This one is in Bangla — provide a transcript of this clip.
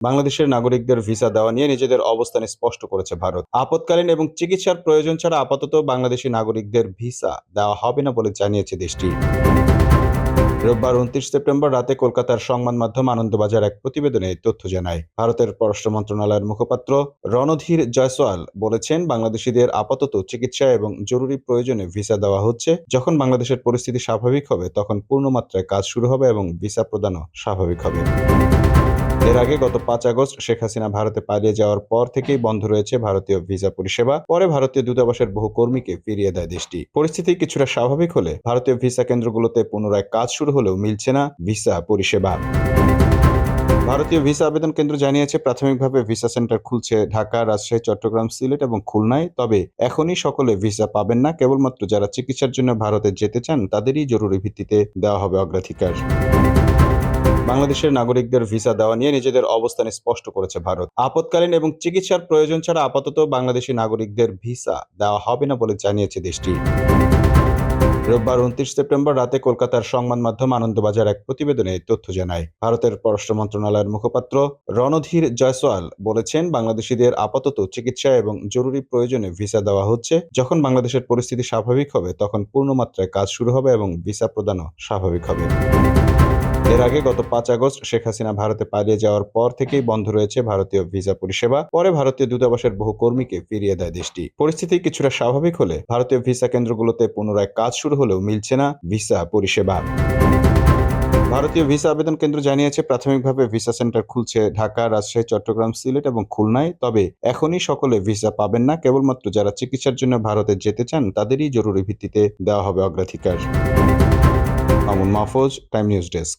বাংলাদেশের নাগরিকদের ভিসা দেওয়া নিয়ে নিজেদের অবস্থান স্পষ্ট করেছে ভারত। আপৎকালীন এবং চিকিৎসার প্রয়োজন ছাড়া আপাতত বাংলাদেশি নাগরিকদের ভিসা দেওয়া হবে না বলে জানিয়েছে দেশটি। রোববার ২৯ সেপ্টেম্বর রাতে কলকাতার সংবাদ মাধ্যম আনন্দবাজার এক প্রতিবেদনে এই তথ্য জানায়। ভারতের পররাষ্ট্র মন্ত্রণালয়ের মুখপাত্র রণধীর জয়সওয়াল বলেছেন, বাংলাদেশিদের আপাতত চিকিৎসা এবং জরুরি প্রয়োজনে ভিসা দেওয়া হচ্ছে। যখন বাংলাদেশের পরিস্থিতি স্বাভাবিক হবে তখন পূর্ণমাত্রায় কাজ শুরু হবে এবং ভিসা প্রদানও স্বাভাবিক হবে। এর আগে গত ৫ আগস্ট শেখ হাসিনা ভারতে পালিয়ে যাওয়ার পর থেকেই বন্ধ রয়েছে ভারতীয় ভিসা পরিষেবা। পরে ভারতীয় দূতাবাসের বহু কর্মীকে ফিরিয়ে দেয় দেশটি। পরিস্থিতি কিছুটা স্বাভাবিক হলে ভারতীয় ভিসা কেন্দ্রগুলোতে পুনরায় কাজ শুরু হলেও মিলছে না ভিসা পরিষেবা। ভারতীয় ভিসা আবেদন কেন্দ্র জানিয়েছে, প্রাথমিকভাবে ভিসা সেন্টার খুলছে ঢাকা, রাজশাহী, চট্টগ্রাম, সিলেট এবং খুলনায়। তবে এখনই সকলে ভিসা পাবেন না। কেবলমাত্র যারা চিকিৎসার জন্য ভারতে যেতে চান তাদেরই জরুরি ভিত্তিতে দেওয়া হবে অগ্রাধিকার। বাংলাদেশের নাগরিকদের ভিসা দেওয়া নিয়ে নিজেদের অবস্থান স্পষ্ট করেছে ভারত। আপৎকালীন এবং চিকিৎসার প্রয়োজন ছাড়া আপাতত বাংলাদেশি নাগরিকদের ভিসা দেওয়া হবে না বলে জানিয়েছে দেশটি। রোববার ২৯ সেপ্টেম্বর রাতে কলকাতার সংবাদ মাধ্যম আনন্দবাজার এক প্রতিবেদনে এই তথ্য জানায়। ভারতের পররাষ্ট্র মন্ত্রণালয়ের মুখপাত্র রণধীর জয়সওয়াল বলেছেন, বাংলাদেশিদের আপাতত চিকিৎসা এবং জরুরি প্রয়োজনে ভিসা দেওয়া হচ্ছে। যখন বাংলাদেশের পরিস্থিতি স্বাভাবিক হবে তখন পূর্ণমাত্রায় কাজ শুরু হবে এবং ভিসা প্রদানও স্বাভাবিক হবে। এর আগে গত ৫ আগস্ট শেখ হাসিনা ভারতে পালিয়ে যাওয়ার পর থেকেই বন্ধ রয়েছে ভারতীয় ভিসা পরিষেবা। পরে ভারতীয় দূতাবাসের বহু কর্মীকে ফিরিয়ে দেয় দেশটি। পরিস্থিতি কিছুটা স্বাভাবিক হলে ভারতীয় ভিসা কেন্দ্রগুলোতে পুনরায় কাজ শুরু হলেও মিলছে না ভিসা পরিষেবা। ভারতীয় ভিসা আবেদন কেন্দ্র জানিয়েছে, প্রাথমিকভাবে ভিসা সেন্টার খুলছে ঢাকা, রাজশাহী, চট্টগ্রাম, সিলেট এবং খুলনায়। তবে এখনই সকলে ভিসা পাবেন না। কেবলমাত্র যারা চিকিৎসার জন্য ভারতে যেতে চান তাদেরই জরুরি ভিত্তিতে দেওয়া হবে অগ্রাধিকার। Mamun Mahfuz, time news desk.